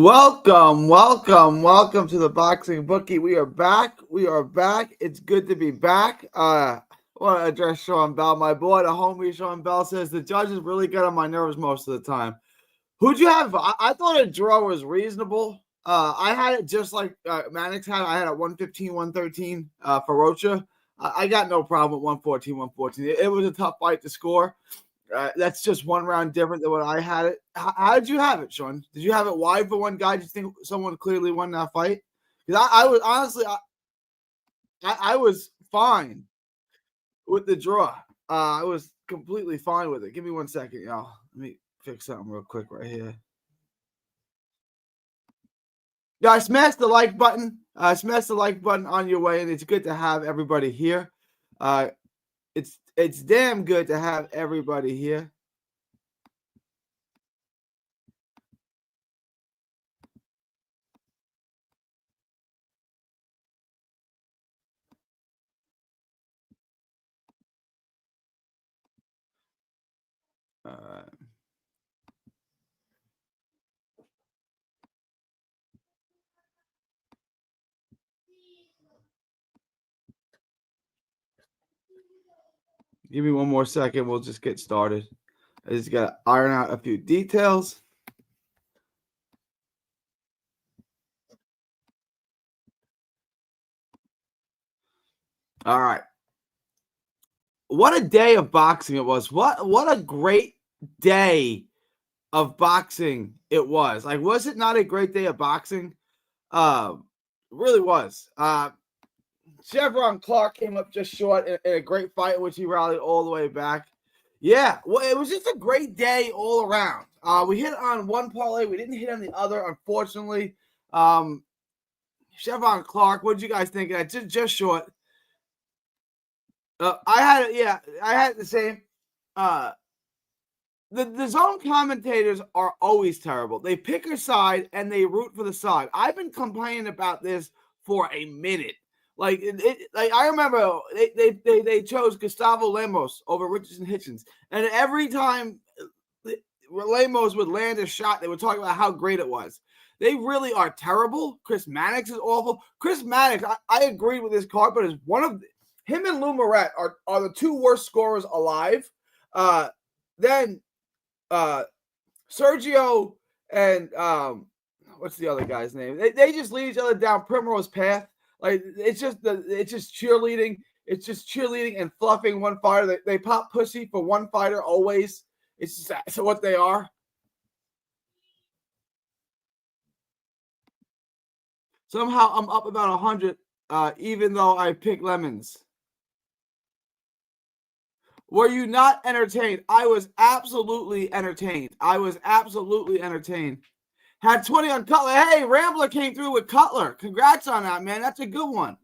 Welcome to the Boxing Bookie. We are back. It's good to be back. I want to address Sean Bell. My boy, the homie Sean Bell says the judges really get on my nerves most of the time. Who'd you have? I thought a draw was reasonable. I had it just like Mannix had. I had it 115, 113 for Rocha. I got no problem with 114, 114. It was a tough fight to score. That's just one round different than what I had it. How did you have it, Sean? Did you have it wide for one guy? Do you think someone clearly won that fight? Because I was honestly, I was fine with the draw. I was completely fine with it. Give me 1 second, y'all. Let me fix something real quick right here. Yeah, smash the like button. Smash the like button on your way, and it's good to have everybody here. It's damn good to have everybody here. Give me 1 more second. We'll just get started. I just got to iron out a few details. All right. What a day of boxing it was. What a great day of boxing it was. Like, was it not a great day of boxing? It really was. Chevron Clark came up just short in a great fight in which he rallied all the way back. Yeah, well, it was just a great day all around. We hit on one parlay, we didn't hit on the other, unfortunately. Chevron Clark, what did you guys think of that? Just short. I had the same. The zone commentators are always terrible. They pick a side and they root for the side. I've been complaining about this for a minute. Like I remember they chose Gustavo Lemos over Richardson Hitchens, and every time Lemos would land a shot, they would talk about how great it was. They really are terrible. Chris Mannix is awful. Chris Mannix, I agree with this card, but is one of him and Lou Moret are the two worst scorers alive. Then Sergio and what's the other guy's name? They just lead each other down Primrose Path. Like it's just cheerleading. It's just cheerleading and fluffing one fighter. They pop pussy for one fighter always. It's just that's what they are. Somehow I'm up about 100, even though I picked lemons. Were you not entertained? I was absolutely entertained. Had 20 on Cutler. Hey, Rambler came through with Cutler. Congrats on that, man. That's a good one.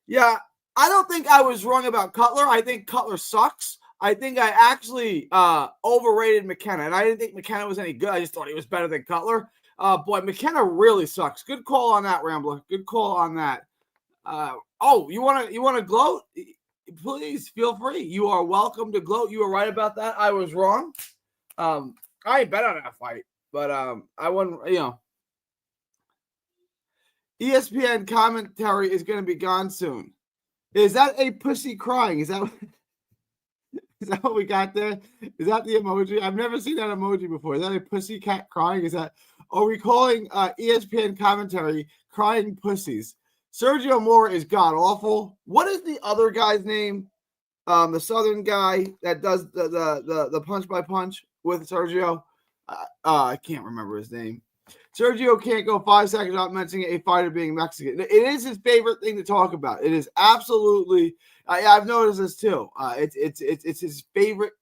Yeah, I don't think I was wrong about Cutler. I think Cutler sucks. I think I actually overrated McKenna, and I didn't think McKenna was any good. I just thought he was better than Cutler. Boy, McKenna really sucks. Good call on that, Rambler. Good call on that. You wanna gloat? Please feel free. You are welcome to gloat. You were right about that. I was wrong. I bet on that fight, but I wouldn't. ESPN commentary is going to be gone soon. Is that a pussy crying? Is that what we got there? Is that the emoji? I've never seen that emoji before. Is that a pussy cat crying? Are we calling ESPN commentary crying pussies? Sergio Mora is god awful. What is the other guy's name? The Southern guy that does the punch by punch with Sergio. I can't remember his name. Sergio can't go 5 seconds without mentioning a fighter being Mexican. It is his favorite thing to talk about. It is absolutely. I've noticed this too. It's his favorite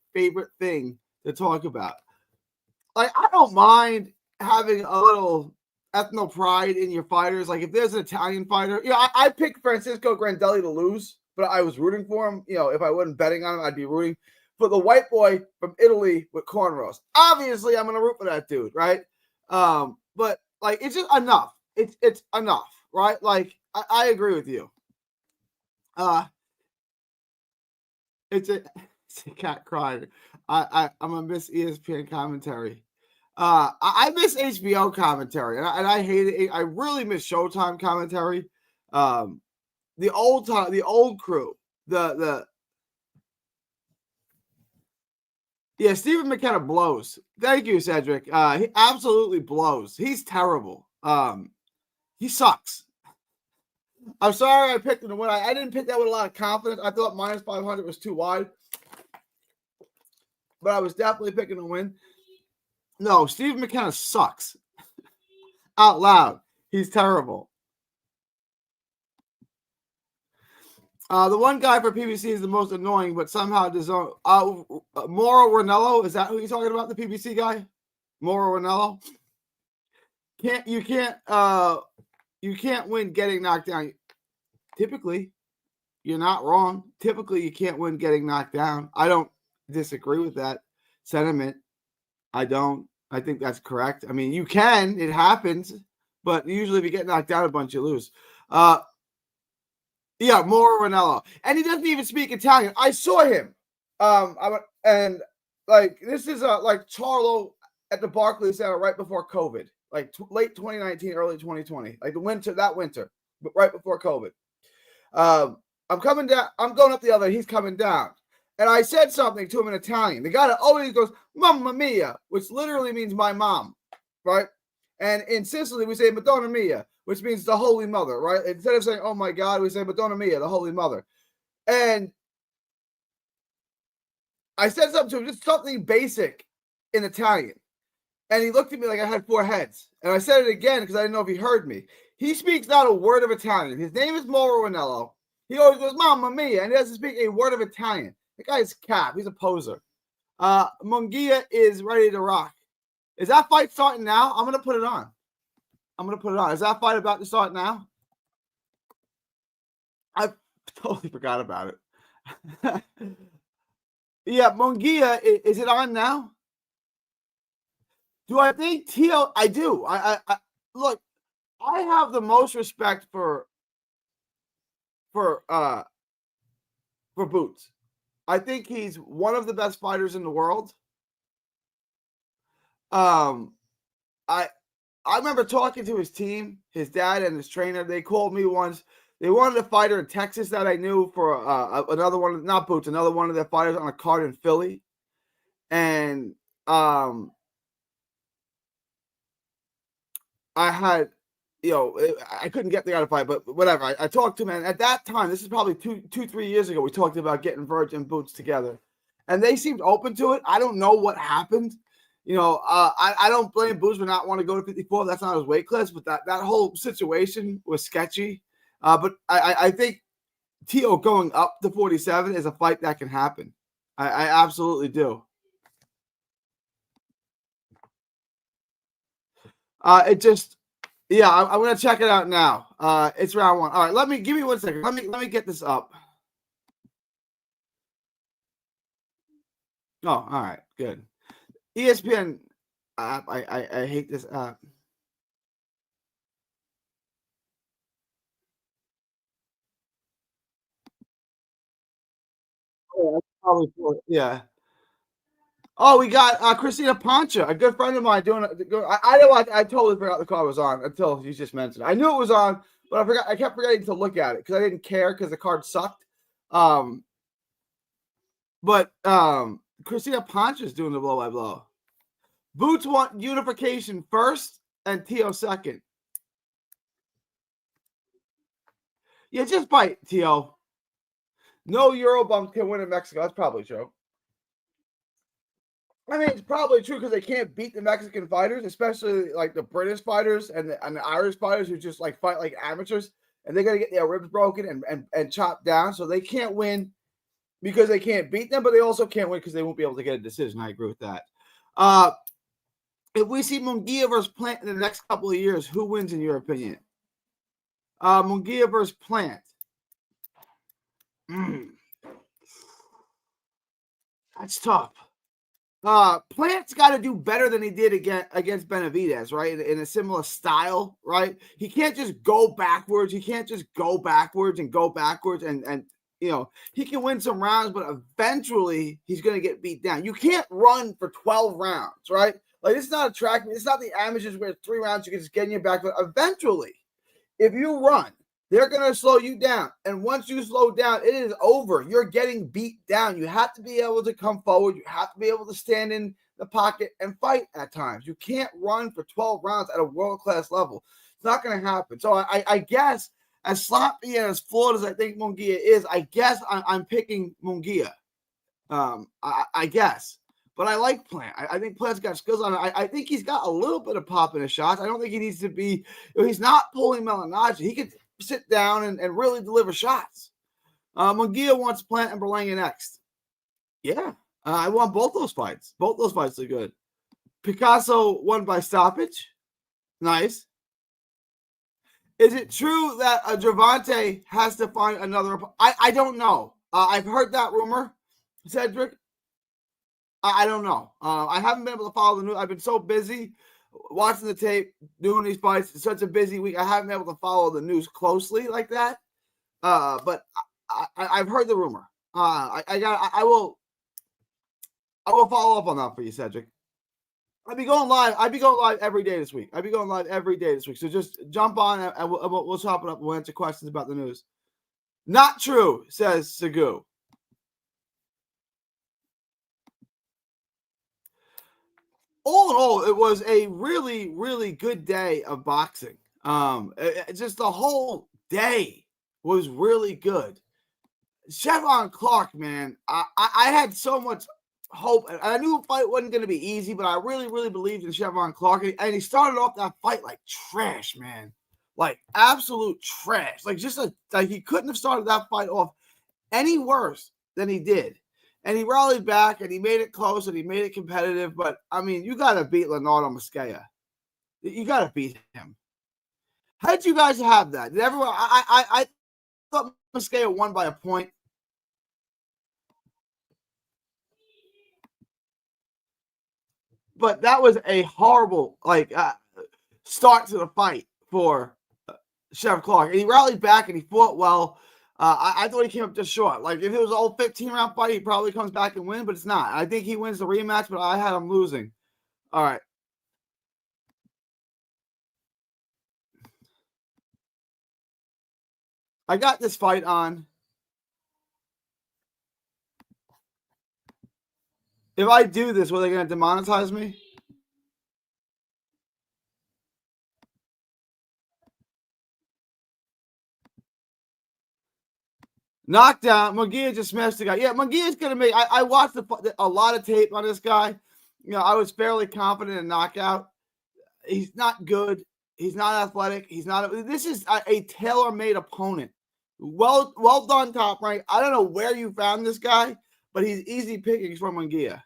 thing to talk about. Like I don't mind having a little ethno pride in your fighters. Like if there's an Italian fighter, I picked Francisco Grandelli to lose, but I was rooting for him. If I wasn't betting on him, I'd be rooting for the white boy from Italy with cornrows. Obviously, I'm gonna root for that dude, right? But like it's just enough. It's enough, right? Like I agree with you. It's a cat crying. I'm gonna miss ESPN commentary. I miss HBO commentary, and I hate it. I really miss Showtime commentary. The old time, the old crew, the yeah, Stephen McKenna blows. Thank you, Cedric. He absolutely blows. He's terrible. He sucks. I'm sorry I picked him to win. I didn't pick that with a lot of confidence. I thought minus 500 was too wide, but I was definitely picking to win. No, Stephen McKenna sucks. Out loud. He's terrible. The one guy for PBC is the most annoying, but somehow his own. Mauro Ranallo, is that who you're talking about? The PBC guy, Mauro Ranallo. You can't win getting knocked down. Typically, you're not wrong. Typically, you can't win getting knocked down. I don't disagree with that sentiment. I don't. I think that's correct. I mean, you can. It happens, but usually if you get knocked down a bunch, you lose. Yeah, Mauro Ranallo, and he doesn't even speak Italian. I saw him. This is like Charlo at the Barclays Center right before COVID, like late 2019, early 2020, like that winter, but right before COVID. I'm coming down. I'm going up the other. He's coming down, and I said something to him in Italian. The guy that always goes "Mamma mia," which literally means "my mom," right? And in Sicily, we say "Madonna mia," which means the Holy Mother, right? Instead of saying, "Oh my God," we say "Madonna mia," the Holy Mother. And I said something to him, just something basic in Italian. And he looked at me like I had four heads. And I said it again because I didn't know if he heard me. He speaks not a word of Italian. His name is Mauro Ranallo. He always goes, "Mamma mia," and he doesn't speak a word of Italian. The guy's cap. He's a poser. Munguia is ready to rock. Is that fight starting now? I'm going to put it on. Is that fight about to start now? I totally forgot about it. Yeah, Munguia, is it on now? Do I think Tio? I do. I look. I have the most respect for Boots. I think he's one of the best fighters in the world. I remember talking to his team, his dad and his trainer. They called me once. They wanted a fighter in Texas that I knew for another one, not Boots, another one of their fighters on a card in Philly. And I had, I couldn't get the guy to fight, but whatever. I talked to him, and at that time, this is probably 3 years ago, we talked about getting Verge and Boots together. And they seemed open to it. I don't know what happened. I don't blame Boots for not wanting to go to 54. That's not his weight class, but that whole situation was sketchy. But I think Tio going up to 47 is a fight that can happen. I absolutely do. I'm gonna check it out now. It's round one. All right, give me 1 second. Let me get this up. Oh, all right, good. ESPN app. I hate this app. Yeah. Oh, we got Christina Pancha, a good friend of mine, doing. I totally forgot the card was on until you just mentioned it. I knew it was on, but I forgot. I kept forgetting to look at it because I didn't care because the card sucked. But Christina Pancha is doing the blow by blow. Boots want unification first and Tio second. Yeah, just fight, Tio. No Euro bumps can win in Mexico. That's probably true. I mean, it's probably true because they can't beat the Mexican fighters, especially like the British fighters and the Irish fighters who just like fight like amateurs, and they're gonna get their ribs broken and chopped down. So they can't win because they can't beat them, but they also can't win because they won't be able to get a decision. I agree with that. If we see Munguia versus Plant in the next couple of years, who wins in your opinion? Munguia versus Plant. That's tough. Plant's got to do better than he did against Benavidez, right? In a similar style, right? He can't just go backwards. He can't just go backwards and he can win some rounds, but eventually he's going to get beat down. You can't run for 12 rounds, right? Like, it's not a track. It's not the amateurs where 3 rounds you can just get in your back. But eventually, if you run, they're going to slow you down. And once you slow down, it is over. You're getting beat down. You have to be able to come forward. You have to be able to stand in the pocket and fight at times. You can't run for 12 rounds at a world-class level. It's not going to happen. So I guess, as sloppy and as flawed as I think Munguia is, I guess I'm picking Munguia. I guess. But I like Plant. I think Plant's got skills on it. I think he's got a little bit of pop in his shots. I don't think he needs to be – he's not pulling Malignaggi. He could sit down and really deliver shots. Munguia wants Plant and Berlanga next. Yeah. I want both those fights. Both those fights are good. Picasso won by stoppage. Nice. Is it true that Gervonta has to find another – I don't know. I've heard that rumor, Cedric. I don't know. I haven't been able to follow the news. I've been so busy watching the tape, doing these fights. It's such a busy week. I haven't been able to follow the news closely like that. But I've heard the rumor. I will follow up on that for you, Cedric. I'll be going live. I'll be going live every day this week. So just jump on and we'll chop it up. We'll answer questions about the news. Not true, says Segu. All in all, it was a really, really good day of boxing. Just the whole day was really good. Chevron Clark, man, I had so much hope. I knew the fight wasn't going to be easy, but I really, really believed in Chevron Clark. And he started off that fight like trash, man. Like absolute trash. Like he couldn't have started that fight off any worse than he did. And he rallied back, and he made it close, and he made it competitive. But, I mean, you got to beat Leonardo Mosquera. You got to beat him. How did you guys have that? Did everyone? I thought Mosquera won by a point. But that was a horrible, start to the fight for Chef Clark. And he rallied back, and he fought well. I thought he came up just short. Like, if it was an old 15-round fight, he probably comes back and wins, but it's not. I think he wins the rematch, but I had him losing. All right. I got this fight on. If I do this, were they going to demonetize me? Knockdown. Munguia just smashed the guy. Yeah, Munguia's going to make – I watched a lot of tape on this guy. You know, I was fairly confident in knockout. He's not good. He's not athletic. This is a tailor-made opponent. Well done, Top Rank. I don't know where you found this guy, but he's easy pickings from Munguia.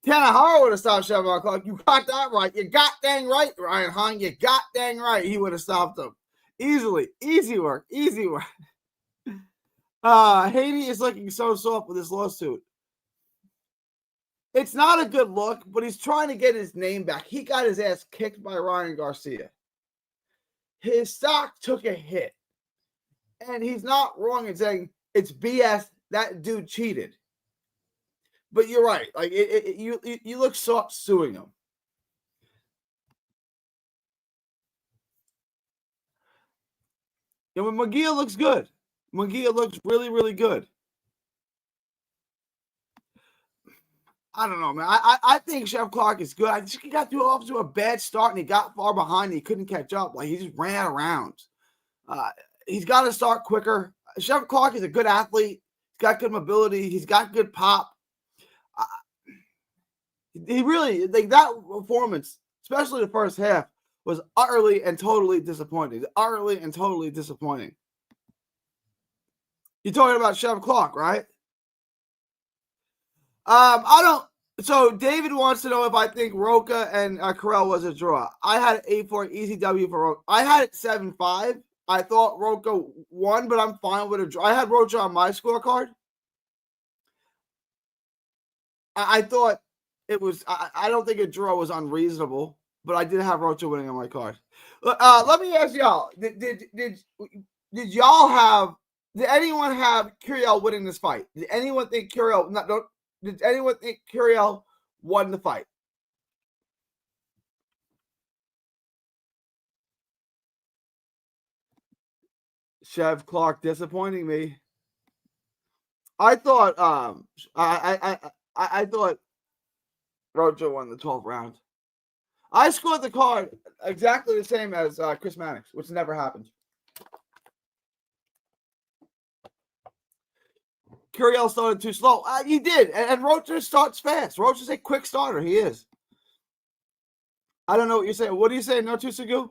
Tanahara would have stopped Chevron Clark. You got that right. You got dang right, Ryan Hung. You got dang right. He would have stopped him easily. Easy work. Haney is looking so soft with this lawsuit. It's not a good look, but he's trying to get his name back. He got his ass kicked by Ryan Garcia. His stock took a hit. And he's not wrong in saying it's BS. That dude cheated. But you're right. Like you look soft suing him. You know, Munguia looks good. Munguia looks really, really good. I don't know, man. I think Chef Clark is good. I think he got off to a bad start and he got far behind and he couldn't catch up. Like he just ran out of rounds. He's got to start quicker. Chef Clark is a good athlete. He's got good mobility. He's got good pop. He really, like that performance, especially the first half, was utterly and totally disappointing. You're talking about Chef Clark, right? I don't. So David wants to know if I think Roca and Carell was a draw. I had 8-4 easy W for Roca. I had it 7-5. I thought Roca won, but I'm fine with a draw. I had Rocha on my scorecard. I thought it was. I don't think a draw was unreasonable, but I did have Rocha winning on my card. Let me ask y'all: Did y'all have? Did anyone have Curiel winning this fight? Did anyone think Curiel? Did anyone think Curiel won the fight? Chev Clark disappointing me. I thought I thought Rojo won the 12th round. I scored the card exactly the same as Chris Mannix, which never happened. Curiel started too slow. He did, and Rojo starts fast. Rojo's a quick starter. He is. I don't know what you're saying. What do you say, No Tusagu?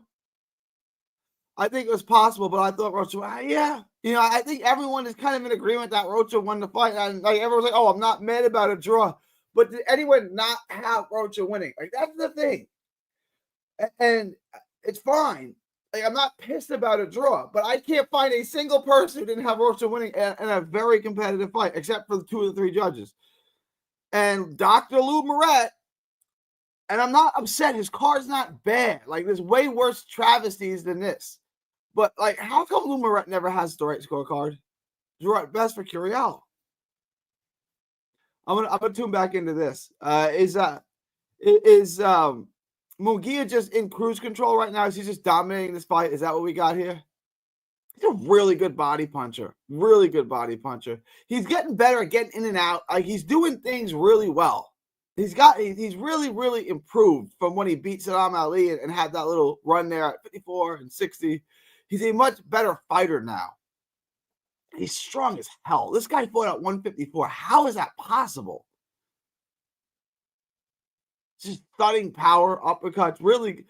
I think it was possible, but I thought Rojo, yeah. You know, I think everyone is kind of in agreement that Rojo won the fight. And like everyone's like, oh, I'm not mad about a draw. But did anyone not have Rojo winning? Like, that's the thing. And it's fine. Like, I'm not pissed about a draw, but I can't find a single person who didn't have Rojo winning in a very competitive fight, except for the 2 of the 3 judges. And Dr. Lou Moret, and I'm not upset. His card's not bad. Like, there's way worse travesties than this. But, like, how come Lou Moret never has the right scorecard? Drew at best for Curiel. I'm gonna tune back into this. Is Munguia just in cruise control right now? Is he just dominating this fight? Is that what we got here? He's a really good body puncher. Really good body puncher. He's getting better at getting in and out. Like, he's doing things really well. He's really, really improved from when he beat Saddam Ali and had that little run there at 54 and 60. He's a much better fighter now. He's strong as hell. This guy fought at 154. How is that possible? Just thudding power, uppercuts. Really,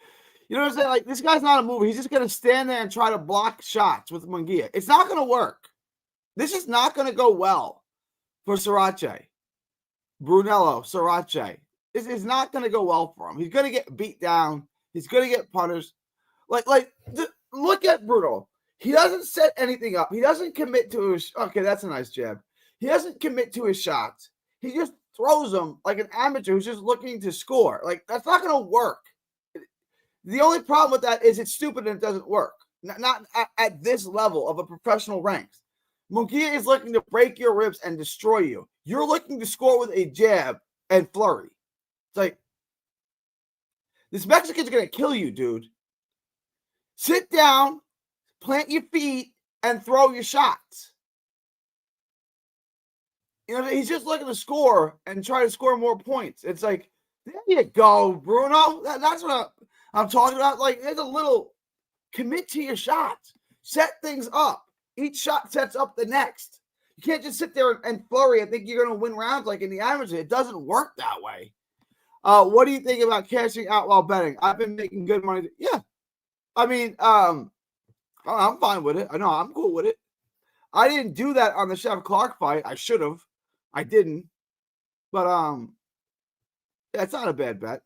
you know what I'm saying? Like, this guy's not a mover. He's just going to stand there and try to block shots with Munguia. It's not going to work. This is not going to go well for Sirache. Brunello, Sirache. This is not going to go well for him. He's going to get beat down. He's going to get punished. Look at Bruno. He doesn't set anything up. He doesn't commit to his. Okay, that's a nice jab. He doesn't commit to his shots. He just throws them like an amateur who's just looking to score. Like, that's not going to work. The only problem with that is it's stupid and it doesn't work. Not at this level of a professional ranks. Munguia is looking to break your ribs and destroy you. You're looking to score with a jab and flurry. It's like, this Mexican's going to kill you, dude. Sit down, plant your feet, and throw your shots. You know, he's just looking to score and try to score more points. It's like, there you go, Bruno. That's what I'm talking about. Like, there's a little commit to your shots. Set things up. Each shot sets up the next. You can't just sit there and flurry and think you're going to win rounds like in the amateur. It doesn't work that way. What do you think about cashing out while betting? I've been making good money. Yeah. I mean, I'm fine with it. I know I'm cool with it. I didn't do that on the Chev Clark fight. I should have. I didn't. But yeah, it's not a bad bet.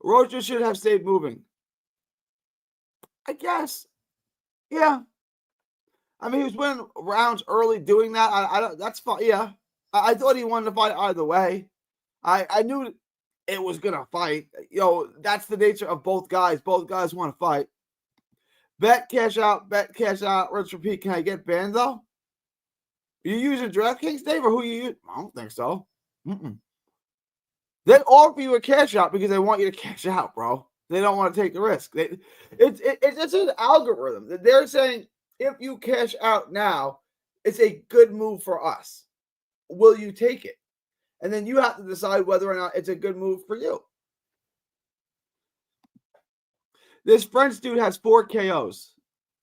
Rojo should have stayed moving. I guess. Yeah. I mean, he was winning rounds early doing that. I don't. That's fine. Yeah. I thought he wanted to fight either way. I knew it was gonna fight. You know, that's the nature of both guys. Both guys want to fight. Bet, cash out, rinse, repeat. Can I get banned, though? Are you using DraftKings, Dave, or who you use? I don't think so. They offer you a cash out because they want you to cash out, bro. They don't want to take the risk. It's an algorithm. They're saying, if you cash out now, it's a good move for us. Will you take it? And then you have to decide whether or not it's a good move for you. This French dude has 4 KOs.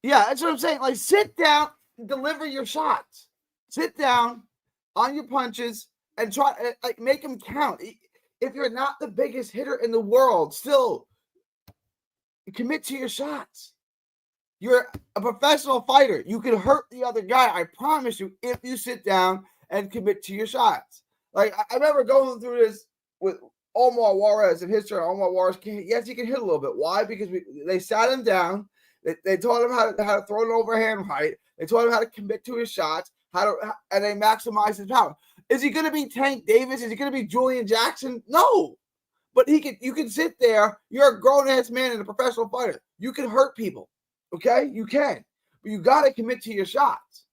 Yeah, that's what I'm saying. Like, sit down, deliver your shots. Sit down on your punches and try, like, make them count. If you're not the biggest hitter in the world, still commit to your shots. You're a professional fighter. You can hurt the other guy, I promise you, if you sit down and commit to your shots. Like, I remember going through this with Omar Juarez in history. Omar Juarez, yes, he can hit a little bit. Why? Because they sat him down. They taught him how to throw an overhand right. They taught him how to commit to his shots, and they maximize his power. Is he going to be Tank Davis? Is he going to be Julian Jackson? No. But you can sit there. You're a grown-ass man and a professional fighter. You can hurt people. Okay? You can. But you got to commit to your shots.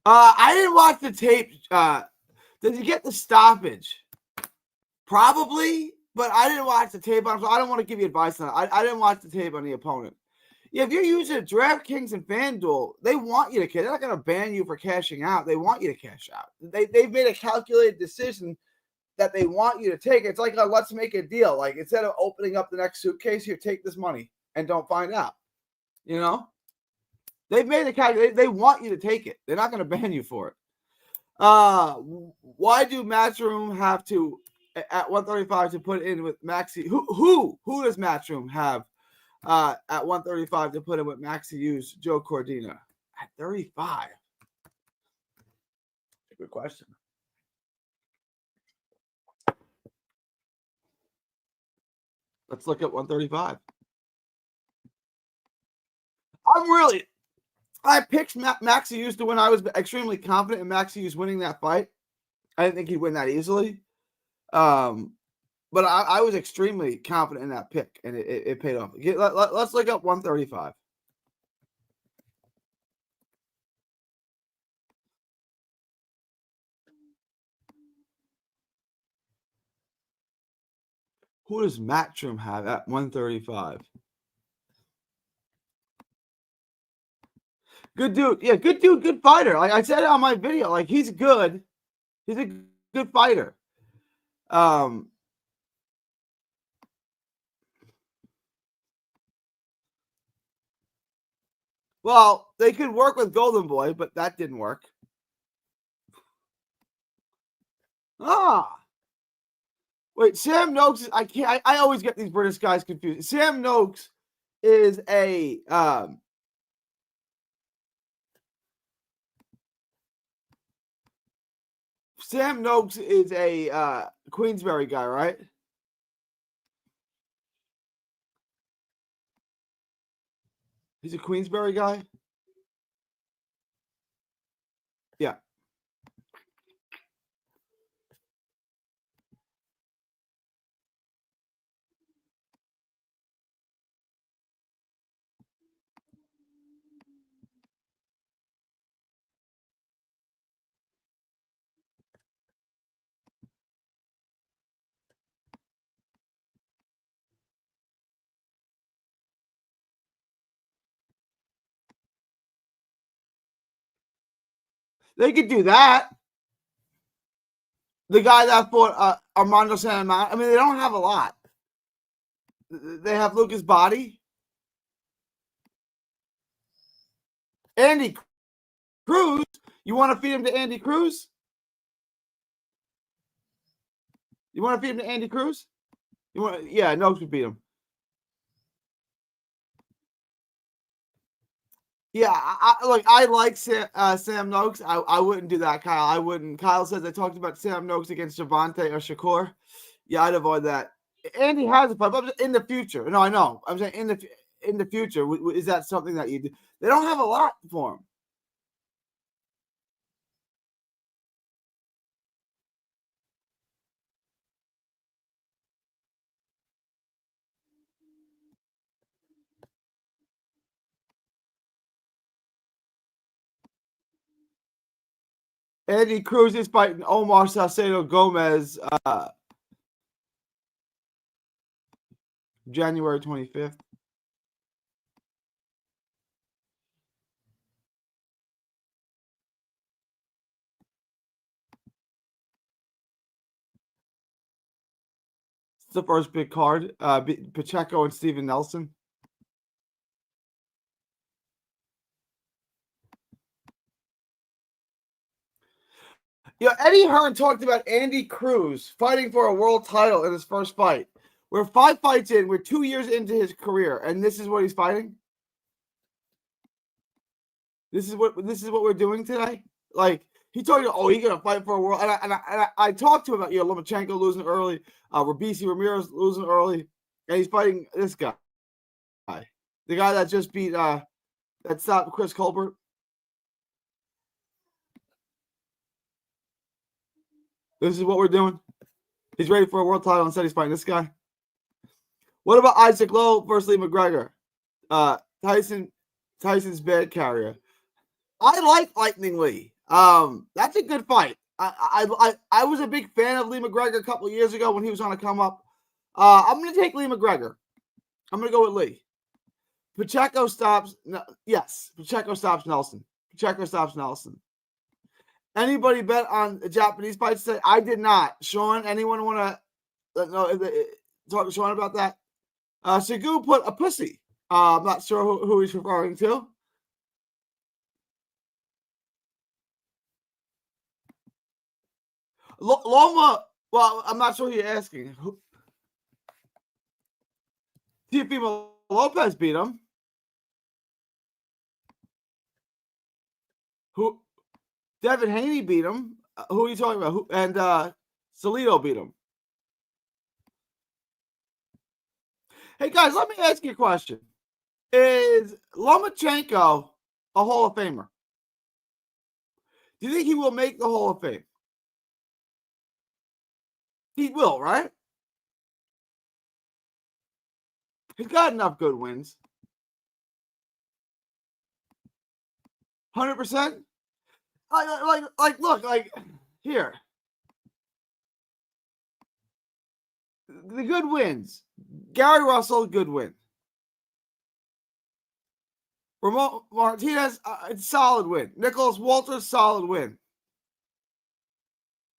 I didn't watch the tape. Did he get the stoppage? Probably. But I didn't watch the tape on him, so I don't want to give you advice on it. I didn't watch the tape on the opponent. Yeah, if you're using DraftKings and FanDuel, they want you to cash. They're not going to ban you for cashing out. They want you to cash out. They've made a calculated decision that they want you to take. It's like a let's make a deal. Like instead of opening up the next suitcase, here, take this money and don't find out. You know? They've made a calculation. They want you to take it. They're not going to ban you for it. Why do Matchroom have to at 135 to put in with Maxi? Who does Matchroom have at 135 to put in with Maxi Hughes, Joe Cordina at 35? Good question. Let's look at 135. I picked Maxi Hughes to win. I was extremely confident in Maxi Hughes winning that fight. I didn't think he'd win that easily. But I was extremely confident in that pick, and it paid off. Let's look up 135. Who does Matchroom have at 135? Good dude. Yeah, good dude, good fighter. Like I said on my video, like he's good. He's a good fighter. Well, they could work with Golden Boy, but that didn't work. Wait, Sam Noakes. I always get these British guys confused. Sam Noakes is a Sam Noakes is a Queensberry guy, right? He's a Queensberry guy? Yeah. They could do that. The guy that fought Armando Santamana. I mean, they don't have a lot. They have Lucas Body. Andy Cruz. You want to feed him to Andy Cruz? You want to feed him to Andy Cruz? Yeah, Noakes would beat him. Yeah, I like Sam Noakes. I wouldn't do that, Kyle. I wouldn't. Kyle says I talked about Sam Noakes against Javante or Shakur. Yeah, I'd avoid that. Andy has a fight, but in the future. No, I know. I'm saying in the future, is that something that you do? They don't have a lot for him. Andy Cruz is fighting Omar Salcedo Gomez January 25th. It's the first big card. Pacheco and Steven Nelson. Yeah, Eddie Hearn talked about Andy Cruz fighting for a world title in his first fight. We're 5 fights in. We're 2 years into his career, and this is what he's fighting. This is what we're doing today. Like he told you, oh, he's gonna fight for a world. And I talked to him about Lomachenko losing early, Robeisy Ramirez losing early, and he's fighting this guy, the guy that just beat that stopped Chris Colbert. This is what we're doing. He's ready for a world title and said he's fighting this guy. What about Isaac Lowe versus Lee McGregor? Tyson's bad carrier. I like Lightning Lee. That's a good fight. I was a big fan of Lee McGregor a couple of years ago when he was on a come up. I'm going to take Lee McGregor. I'm going to go with Lee. Pacheco stops. Yes, Pacheco stops Nelson. Pacheco stops Nelson. Anybody bet on a Japanese fight today? I did not. Sean, anyone want to talk to Sean about that? Segu put a pussy. I'm not sure who he's referring to. Loma, well, I'm not sure who you're asking. Teofimo Lopez beat him. Who? Devin Haney beat him. Who are you talking about? And Salido beat him. Hey, guys, let me ask you a question. Is Lomachenko a Hall of Famer? Do you think he will make the Hall of Fame? He will, right? He's got enough good wins. 100%? Look, here. The good wins. Gary Russell, good win. Ramon Martinez, solid win. Nicholas Walters, solid win.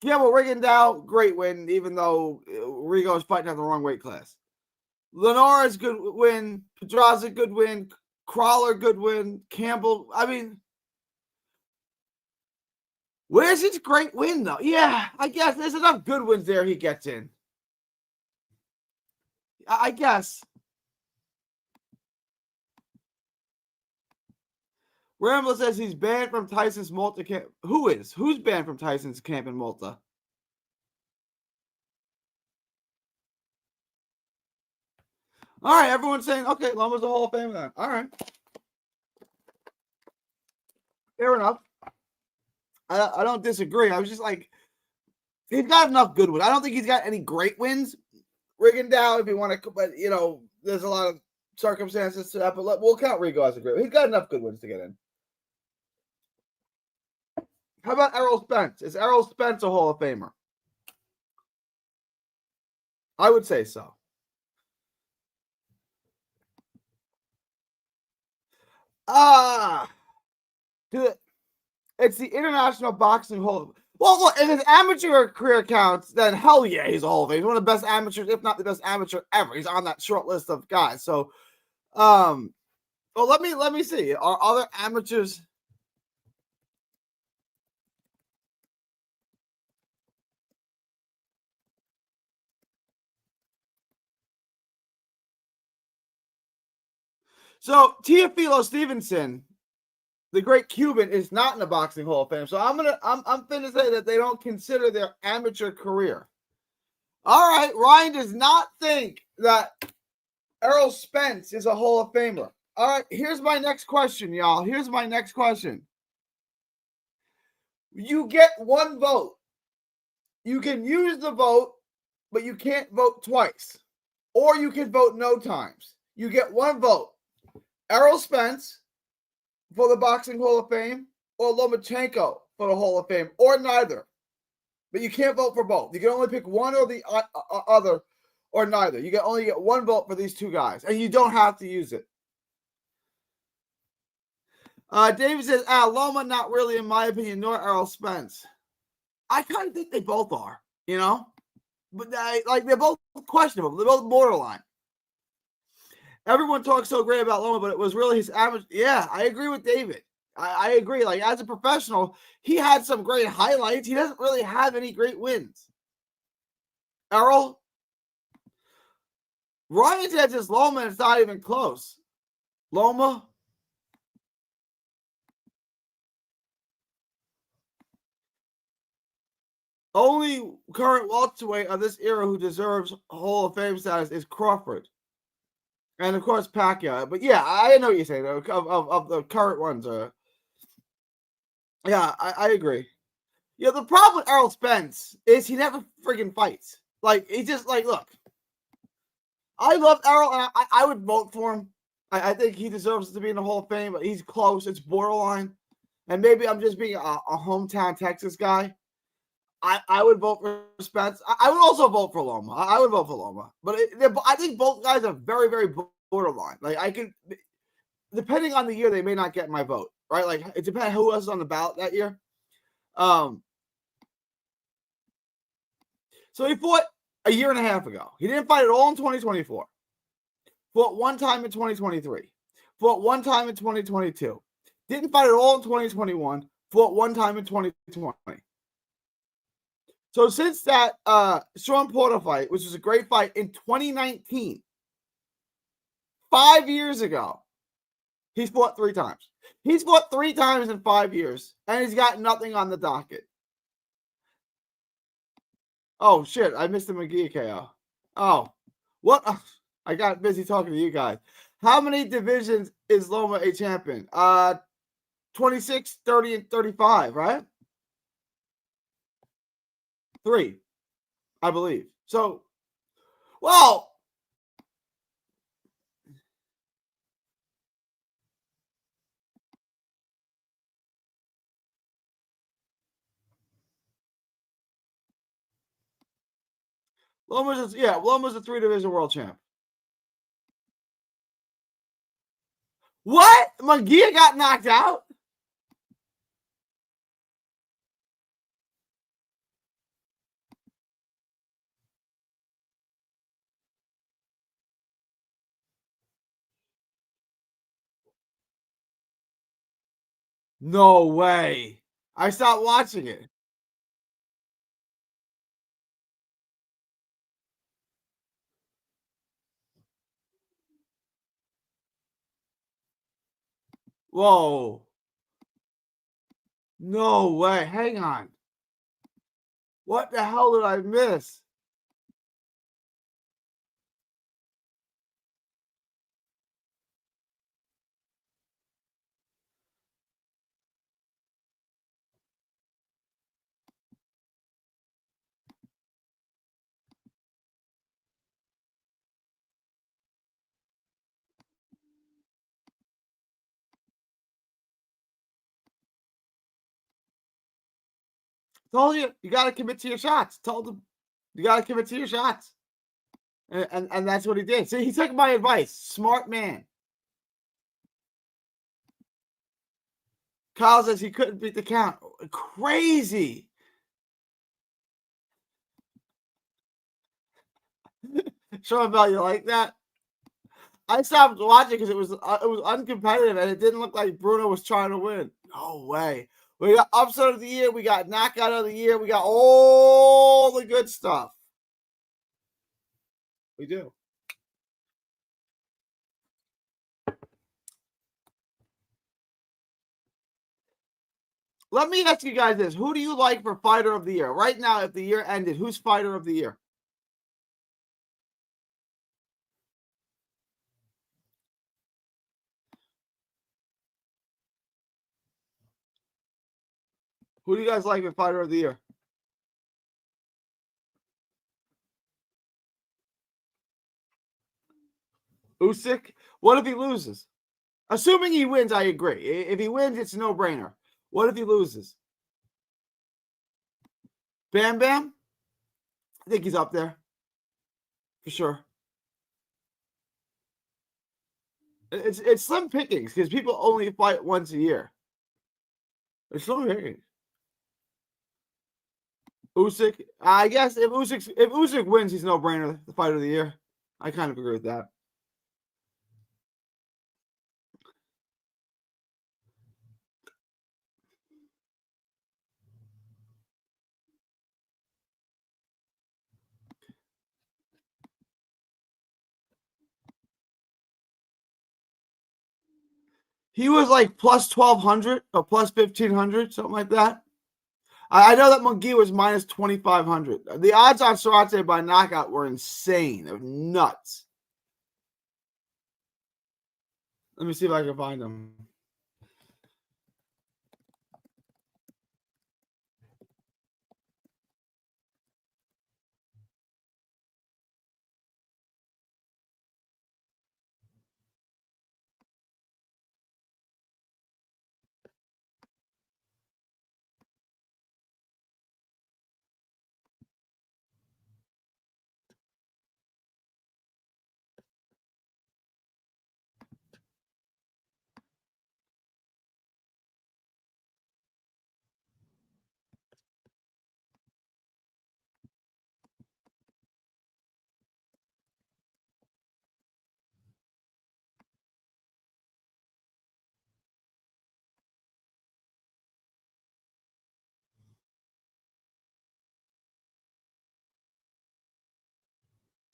Campbell Rigondeaux, great win, even though Rigo is fighting at the wrong weight class. Linares, good win. Pedraza, good win. Crawler, good win. Campbell, I mean, where's his great win, though? Yeah, I guess there's enough good wins there he gets in. I guess. Rambo says he's banned from Tyson's Malta camp. Who is? Who's banned from Tyson's camp in Malta? All right, everyone's saying, okay, Loma's a Hall of Fame then. All right. Fair enough. I don't disagree. I was just like, he's got enough good wins. I don't think he's got any great wins. Rigondeaux, if you want to, but, you know, there's a lot of circumstances to that, but we'll count Rigo as a great. He's got enough good wins to get in. How about Errol Spence? Is Errol Spence a Hall of Famer? I would say so. It's the International Boxing Hall of Fame. Well, look, if his amateur career counts, then hell yeah, he's a Hall of Fame. He's one of the best amateurs, if not the best amateur ever. He's on that short list of guys. So, well, let me see. Are other amateurs? So Teofilo Stevenson, the great Cuban, is not in the Boxing Hall of Fame. So I'm gonna say that they don't consider their amateur career. All right, Ryan does not think that Errol Spence is a Hall of Famer. All right, here's my next question, y'all. Here's my next question. You get one vote. You can use the vote, but you can't vote twice. Or you can vote no times. You get one vote. Errol Spence for the Boxing Hall of Fame, or Lomachenko for the Hall of Fame, or neither. But you can't vote for both. You can only pick one or the other, or neither. You can only get one vote for these two guys, and you don't have to use it. David says, Loma, not really, in my opinion, nor Errol Spence. I kind of think they both are, you know? But they're both questionable. They're both borderline. Everyone talks so great about Loma, but it was really his average. Yeah, I agree with David. I agree. Like, as a professional, he had some great highlights. He doesn't really have any great wins. Errol? Ryan says it's Loma, and it's not even close. Loma? Only current welterweight of this era who deserves Hall of Fame status is Crawford. And, of course, Pacquiao. But, yeah, I know what you're saying, of the current ones. Yeah, I agree. Yeah, the problem with Errol Spence is he never friggin' fights. Like, he just, like, look. I love Errol, and I would vote for him. I think he deserves to be in the Hall of Fame, but he's close. It's borderline. And maybe I'm just being a hometown Texas guy. I would vote for Spence. I would also vote for Loma. I would vote for Loma, but I think both guys are very, very borderline. Like I can, depending on the year, they may not get my vote. Right? Like it depends who else is on the ballot that year. So he fought a year and a half ago. He didn't fight at all in 2024. Fought one time in 2023. Fought one time in 2022. Didn't fight at all in 2021. Fought one time in 2020. So since that Sean Porter fight, which was a great fight in 2019, 5 years ago, he's fought 3 times. He's fought 3 times in 5 years, and he's got nothing on the docket. Oh, shit. I missed the McGee KO. Oh, what? I got busy talking to you guys. How many divisions is Loma a champion? 26, 30, and 35, right? 3, I believe. So, well, Loma's a 3-division world champ. What? Munguia got knocked out? No way. I stopped watching it. Whoa. No way. Hang on. What the hell did I miss? Told you, you got to commit to your shots. Told him, you got to commit to your shots. And that's what he did. See, he took my advice. Smart man. Kyle says he couldn't beat the count. Crazy. Sean Bell, you like that? I stopped watching because it was uncompetitive and it didn't look like Bruno was trying to win. No way. We got upset of the year. We got knockout of the year. We got all the good stuff. We do. Let me ask you guys this. Who do you like for fighter of the year? Right now, if the year ended, who's fighter of the year? Who do you guys like for fighter of the year? Usyk? What if he loses? Assuming he wins, I agree. If he wins, it's a no-brainer. What if he loses? Bam Bam? I think he's up there. For sure. It's slim pickings because people only fight once a year. It's slim pickings. Usyk, I guess if Usyk wins, he's no brainer. The fighter of the year. I kind of agree with that. He was like plus 1,200 or plus 1,500, something like that. I know that Munguia was minus 2,500. The odds on Sorate by knockout were insane. They were nuts. Let me see if I can find them.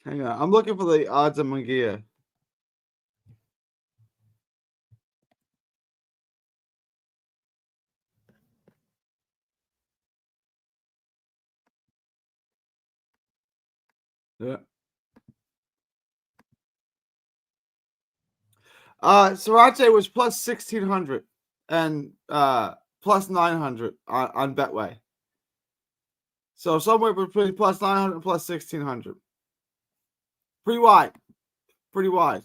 Hang on. I'm looking for the odds of Munguia. Yeah. Sriracha was plus 1,600 and plus 900 on Betway. So somewhere between plus 900 and plus 1,600. Pretty wide. Pretty wide.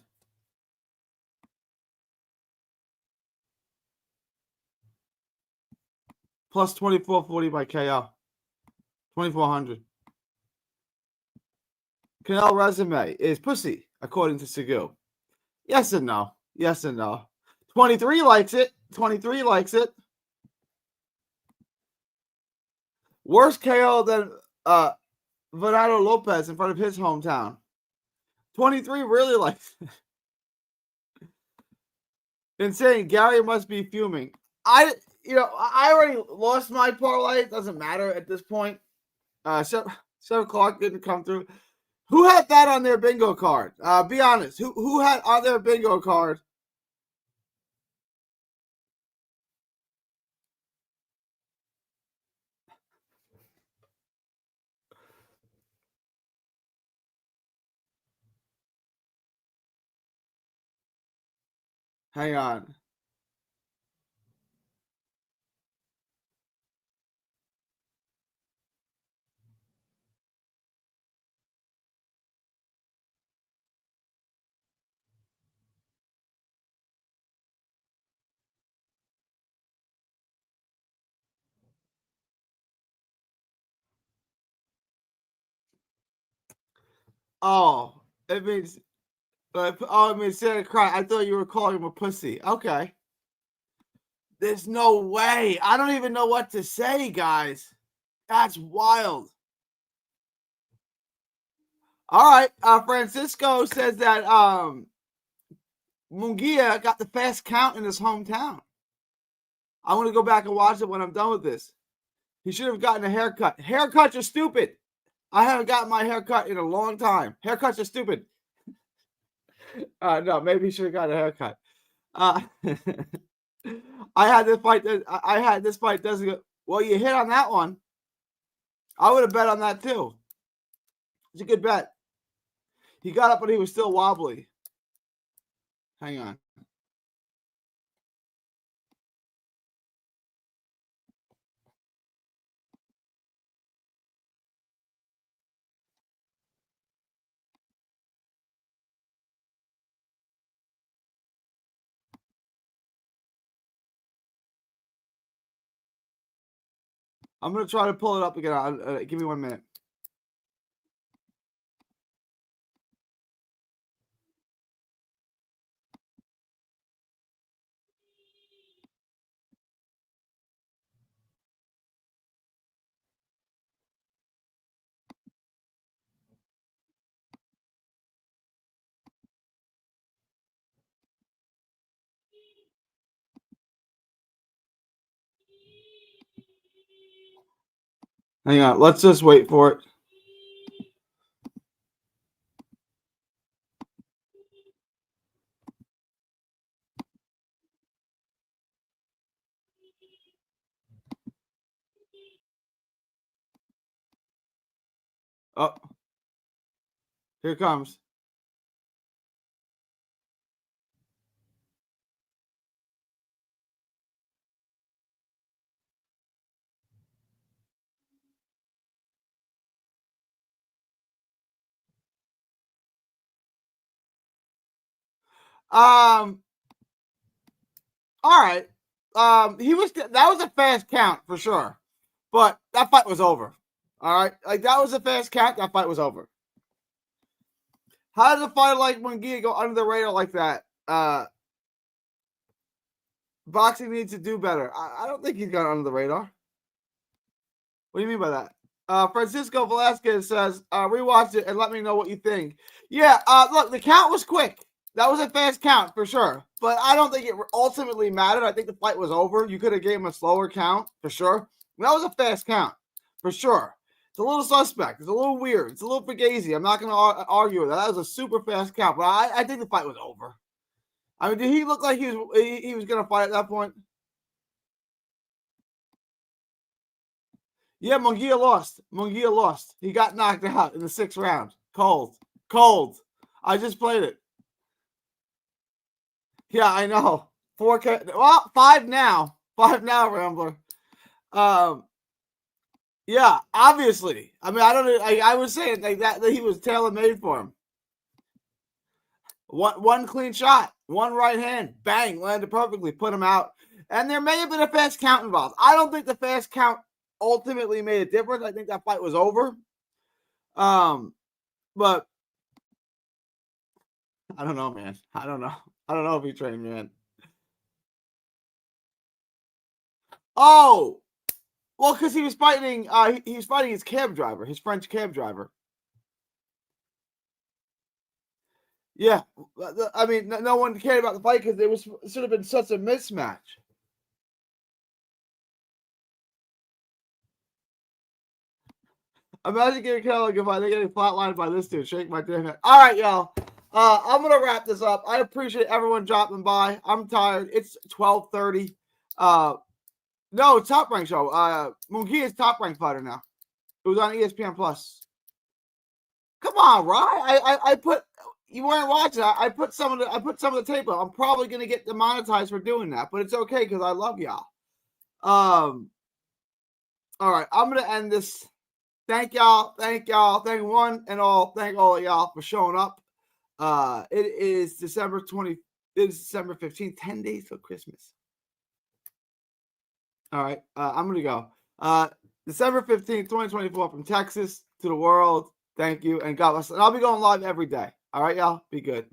Plus 2,440 by KO. 2,400. Canelo resume is pussy, according to Segou. Yes and no. Yes and no. 23 likes it. 23 likes it. Worse KO than Bernardo Lopez in front of his hometown. 23 really likes it. Insane. Gary must be fuming. I already lost my parlay. It doesn't matter at this point. Trevor Clark didn't come through. Who had that on their bingo card? Be honest. Who had on their bingo card? Hang on. Oh, it means. It means Santa Cry. I thought you were calling him a pussy. Okay. There's no way. I don't even know what to say, guys. That's wild. All right. Francisco says that Munguia got the fast count in his hometown. I want to go back and watch it when I'm done with this. He should have gotten a haircut. Haircuts are stupid. I haven't gotten my haircut in a long time. Haircuts are stupid. No, maybe he should have gotten a haircut. I had this fight. I had this fight. Doesn't go well. You hit on that one. I would have bet on that too. It's a good bet. He got up, but he was still wobbly. Hang on. I'm gonna try to pull it up again. Give me 1 minute. Hang on. Let's just wait for it. Oh, here it comes. All right. That was a fast count for sure, but that fight was over. All right, like that was a fast count. That fight was over. How does a fighter like Munguia go under the radar like that? Boxing needs to do better. I don't think he's gone under the radar. What do you mean by that? Francisco Velasquez says, rewatch it and let me know what you think. Yeah, look, the count was quick. That was a fast count for sure. But I don't think it ultimately mattered. I think the fight was over. You could have gave him a slower count for sure. That was a fast count for sure. It's a little suspect. It's a little weird. It's a little fugazi. I'm not going to argue with that. That was a super fast count, but I think the fight was over. I mean, did he look like he was going to fight at that point? Yeah, Munguia lost. Munguia lost. He got knocked out in the 6th round. Cold. I just played it. Yeah, I know. 4K. Well, 5 now. 5 now, Rambler. Yeah, obviously. I mean, I don't know. I was saying like that he was tailor-made for him. One clean shot, one right hand, bang, landed perfectly, put him out. And there may have been a fast count involved. I don't think the fast count ultimately made a difference. I think that fight was over. But I don't know, man. I don't know if he trained, man. Oh, well, because he was fighting. He was fighting his cab driver, his French cab driver. Yeah, I mean, no one cared about the fight because it should have been such a mismatch. Imagine getting kind of like if they're getting flatlined by this dude. Shake my damn head. All right, y'all. I'm gonna wrap this up. I appreciate everyone dropping by. I'm tired. It's 12:30. No, Top Rank show. Munguia is Top Rank fighter now. It was on ESPN Plus. Come on, Ryan. I put you weren't watching. I put some of the tape up. I'm probably gonna get demonetized for doing that, but it's okay because I love y'all. All right, I'm gonna end this. Thank y'all. Thank one and all. Thank all of y'all for showing up. It is December 20. It is December 15th. 10 days till Christmas. All right, I'm gonna go. December 15th, 2024, from Texas to the world. Thank you and God bless. And I'll be going live every day. All right, y'all. Be good.